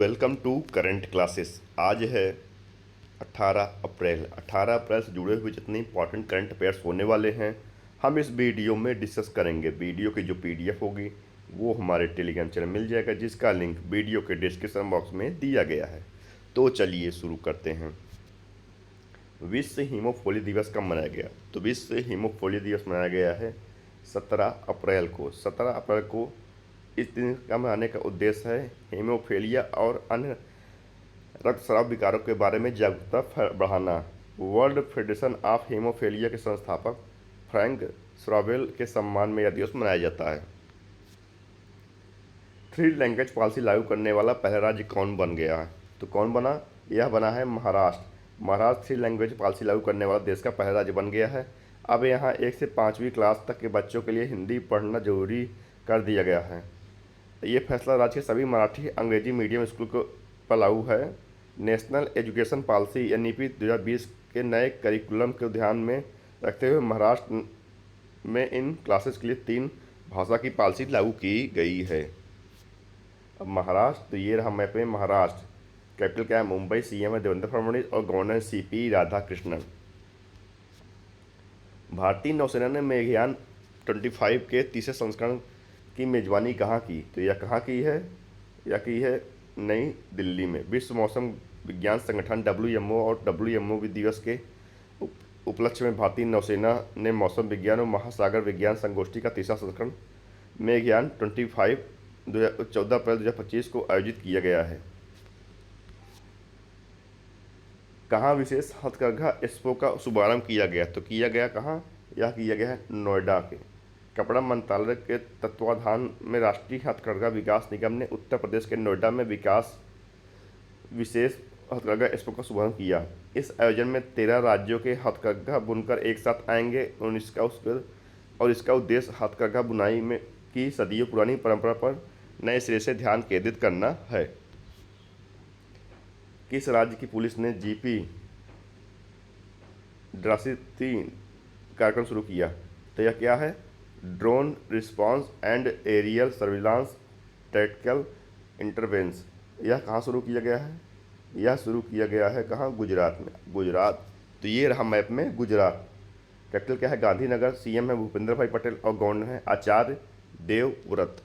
Welcome to current classes. आज है 18 अप्रैल। 18 अप्रैल से जुड़े हुए जितने इंपॉर्टेंट करंट अफेयर्स होने वाले हैं हम इस वीडियो में डिस्कस करेंगे। वीडियो की जो पीडीएफ होगी वो हमारे टेलीग्राम चैनल मिल जाएगा, जिसका लिंक वीडियो के डिस्क्रिप्शन बॉक्स में दिया गया है। तो चलिए शुरू करते हैं। विश्व हीमोफीलिया दिवस कब मनाया गया? तो विश्व हीमोफीलिया दिवस मनाया गया है 17 अप्रैल को। 17 अप्रैल को इस दिन का मनाने का उद्देश्य है हीमोफीलिया और अन्य रक्तस्राव विकारों के बारे में जागरूकता बढ़ाना। वर्ल्ड फेडरेशन ऑफ हीमोफीलिया के संस्थापक फ्रैंक श्रावेल के सम्मान में यह दिवस मनाया जाता है। थ्री लैंग्वेज पॉलिसी लागू करने वाला पहला राज्य कौन बन गया है? तो कौन बना? यह बना है Maharashtra. Maharashtra three language policy लागू करने वाला देश का पहला राज्य बन गया है। अब यहाँ 1 से 5वीं क्लास तक के बच्चों के लिए हिंदी पढ़ना जरूरी कर दिया गया है। ये फैसला राज्य के सभी मराठी अंग्रेजी मीडियम स्कूल को पर लागू है। नेशनल एजुकेशन पॉलिसी NEP 2020 के नए करिकुलम को ध्यान में रखते हुए महाराष्ट्र में इन क्लासेस के लिए 3 भाषा की पॉलिसी लागू की गई है। अब महाराष्ट्र, तो ये रहा मैप में महाराष्ट्र। कैपिटल क्या है? मुंबई। CM है देवेंद्र फडणवीस और गवर्नर CP राधाकृष्णन। भारतीय नौसेना ने मेघयान 25 के तीसरे संस्करण की मेजबानी कहाँ की? तो यह कहाँ की है? यह की है नई दिल्ली में। विश्व मौसम विज्ञान संगठन WMO और WMO दिवस के उपलक्ष्य में भारतीय नौसेना ने मौसम विज्ञान और महासागर विज्ञान संगोष्ठी का तीसरा संस्करण मेघयान 25 14 अप्रैल 2025 को आयोजित किया गया है। कहाँ विशेष हथकरघा एक्सपो का शुभारंभ किया गया? तो किया गया कहाँ? यह किया गया है नोएडा के। कपड़ा मंत्रालय के तत्वाधान में राष्ट्रीय हथकरघा विकास निगम ने उत्तर प्रदेश के नोएडा में विशेष हथकरघा एक्सपो का शुभारंभ किया। इस आयोजन में 13 राज्यों के हथकरघा बुनकर एक साथ आएंगे और इसका उद्देश्य हथकरघा बुनाई में की सदियों पुरानी परंपरा पर नए सिरे से ध्यान केंद्रित करना है। किस राज्य की पुलिस ने GP ड्रासिटी कार्यक्रम शुरू किया? तो यह क्या है? Drone response and aerial surveillance tactical intervention. यह कहाँ शुरू किया गया है? यह शुरू किया गया है कहाँ? गुजरात में। गुजरात, तो ये रहा मैप में गुजरात। कैपिटल क्या है? गांधीनगर। CM है भूपेंद्र भाई पटेल और गवर्नर है आचार्य देवव्रत।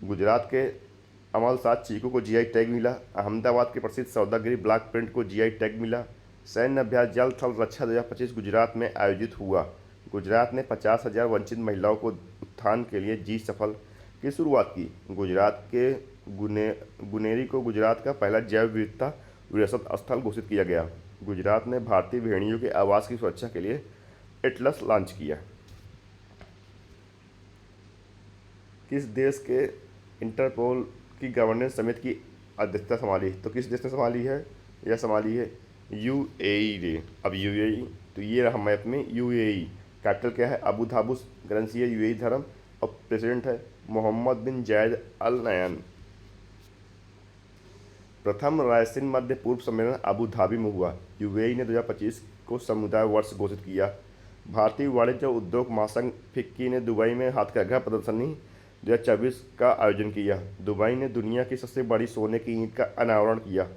गुजरात के अमल साथ चीकू को GI टैग मिला। अहमदाबाद के प्रसिद्ध सौदागिरी ब्लॉक प्रिंट को GI टैग मिला। सैन्य अभ्यास जल थल रक्षा 2025 गुजरात में आयोजित हुआ। गुजरात ने 50,000 वंचित महिलाओं को उत्थान के लिए जी सफल की शुरुआत की। गुजरात के गुनेरी को गुजरात का पहला जैव विविधता विरासत स्थल घोषित किया गया। गुजरात ने भारतीय भेड़ियों के आवास की सुरक्षा के लिए एटलस लॉन्च किया। किस देश के इंटरपोल की गवर्नेंस समिति की अध्यक्षता संभाली? तो किस देश ने संभाली है? यह संभाली है UAE ने। अब UAE, तो ये रहा मैप में UAE। कैपिटल क्या है? Abu Dhabi. करेंसी है UAE धर्म और प्रेसिडेंट है मोहम्मद बिन जायद अल नयान। प्रथम रायसीन मध्य पूर्व सम्मेलन अबू धाबी में हुआ। UAE ने 2025 को समुदाय वर्ष घोषित किया। भारतीय वाणिज्य उद्योग महासंघ FICCI ने दुबई में हथकरघा प्रदर्शनी 2024 का आयोजन किया। दुबई ने दुनिया की सबसे बड़ी सोने की ईंट का अनावरण किया।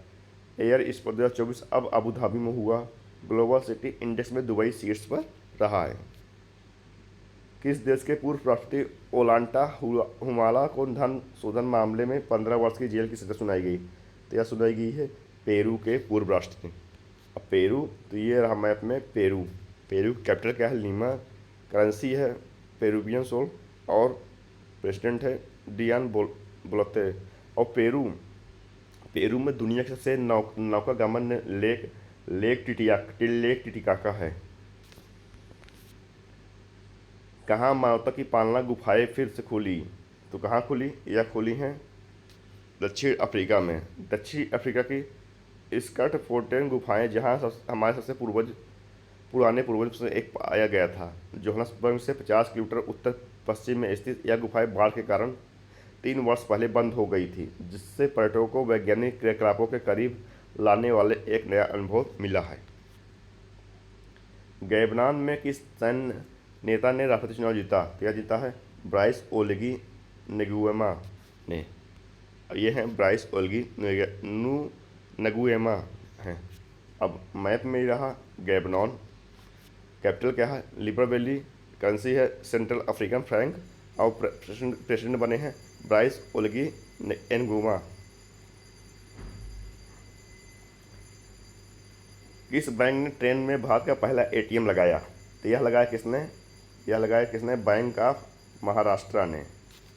एयर एक्सपो 2024 अब अबू धाबी में हुआ। ग्लोबल सिटी इंडेक्स में दुबई शीर्ष पर रहा है। किस देश के पूर्व राष्ट्रपति ओलांटा हुमाला को धन शोधन मामले में 15 वर्ष की जेल की सजा सुनाई गई? तो यह सुनाई गई है पेरू के पूर्व राष्ट्रपति। अब पेरू, तो ये रहा मैप में पेरू। पेरू कैपिटल क्या है? लीमा। करेंसी है पेरूवियन सोल और प्रेसिडेंट है डियान बोलते। और पेरू में दुनिया के सबसे नौका गमन लेक टिटिकाका है। कहाँ मानवता की पालना गुफाएं फिर से खुली? तो कहाँ खुली? यह खुली हैं दक्षिण अफ्रीका में। दक्षिण अफ्रीका की स्कर्ट फोर्टेन गुफाएं, जहाँ हमारे सबसे पुराने पूर्वज से एक पाया गया था। जोहान्सबर्ग से 50 किलोमीटर उत्तर पश्चिम में स्थित यह गुफाएं बाढ़ के कारण 3 वर्ष पहले बंद हो गई थी, जिससे पर्यटकों को वैज्ञानिक क्रियाकलापों के करीब लाने वाले एक नया अनुभव मिला है। गैबनान में किस सैन्य नेता ने राष्ट्रपति चुनाव जीता? तो यह जीता है ब्राइस ओलिगी नेगुएमा ने। ये हैं ब्राइस ओल्गी नगुएमा हैं। अब मैप में ही रहा गैबनॉन, कैपिटल क्या है लिब्रावेली, करेंसी है सेंट्रल अफ्रीकन फ्रैंक, और प्रेसिडेंट बने हैं ब्राइस ओल्गी एनगुमा। किस बैंक ने ट्रेन में भारत का पहला एटीएम लगाया? तो यह लगाया किसने? बैंक ऑफ महाराष्ट्र ने।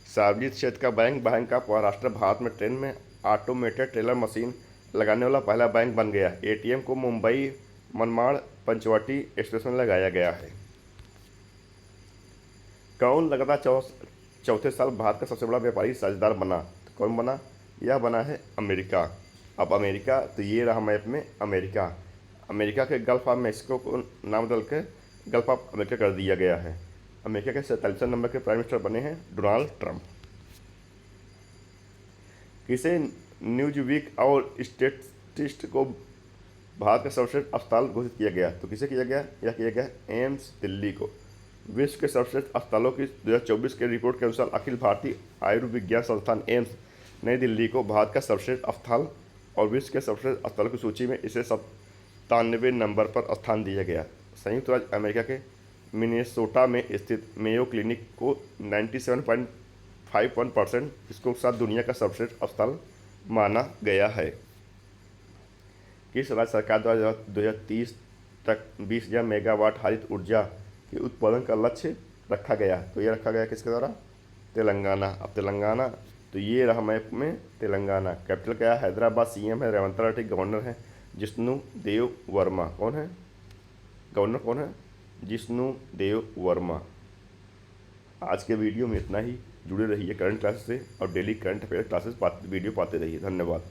सार्वजनिक क्षेत्र का बैंक ऑफ महाराष्ट्र भारत में ट्रेन में ऑटोमेटेड टेलर मशीन लगाने वाला पहला बैंक बन गया। एटीएम को मुंबई मनमाड़ पंचवटी एक्सप्रेस में लगाया गया है। कौन लगातार चौथे साल भारत का सबसे बड़ा व्यापारिक साझेदार बना? तो कौन बना? यह बना है अमेरिका। अब अमेरिका, तो ये रहा मैप में अमेरिका के गल्फ ऑफ मैक्सिको को नाम बदल के गल्फ ऑफ अमेरिका कर दिया गया है। अमेरिका के 47वें नंबर के प्राइम मिनिस्टर बने हैं डोनाल्ड ट्रंप। किसे न्यूज़वीक और स्टेटिस्ट को भारत का सर्वश्रेष्ठ अस्पताल घोषित किया गया? तो किसे किया गया? यह किया गया एम्स दिल्ली को। विश्व के सर्वश्रेष्ठ अस्पतालों की 2024 के रिपोर्ट के अनुसार अखिल भारतीय आयुर्विज्ञान संस्थान एम्स नई दिल्ली को भारत का सर्वश्रेष्ठ अस्पताल और विश्व के सर्वश्रेष्ठ अस्पतालों की सूची में इसे 97वें नंबर पर स्थान दिया गया। संयुक्त राज्य अमेरिका के मिनेसोटा में स्थित मेयो क्लिनिक को 97.51% इसको साथ दुनिया का सर्वश्रेष्ठ अस्पताल माना गया है। किस राज्य सरकार द्वारा 2030 तक 20,000 मेगावाट हरित ऊर्जा के उत्पादन का लक्ष्य रखा गया? तो ये रखा गया किसके द्वारा? तेलंगाना। अब तेलंगाना, तो ये रहा मैप में तेलंगाना। कैपिटल क्या है? हैदराबाद। सीएम है रेवंत रेड्डी। गवर्नर है जिष्णु देव वर्मा। कौन है गवर्नर? कौन है? जिष्णु देव वर्मा। आज के वीडियो में इतना ही। जुड़े रहिए करंट क्लासेस से और daily current affair classes video पाते रहिए। धन्यवाद।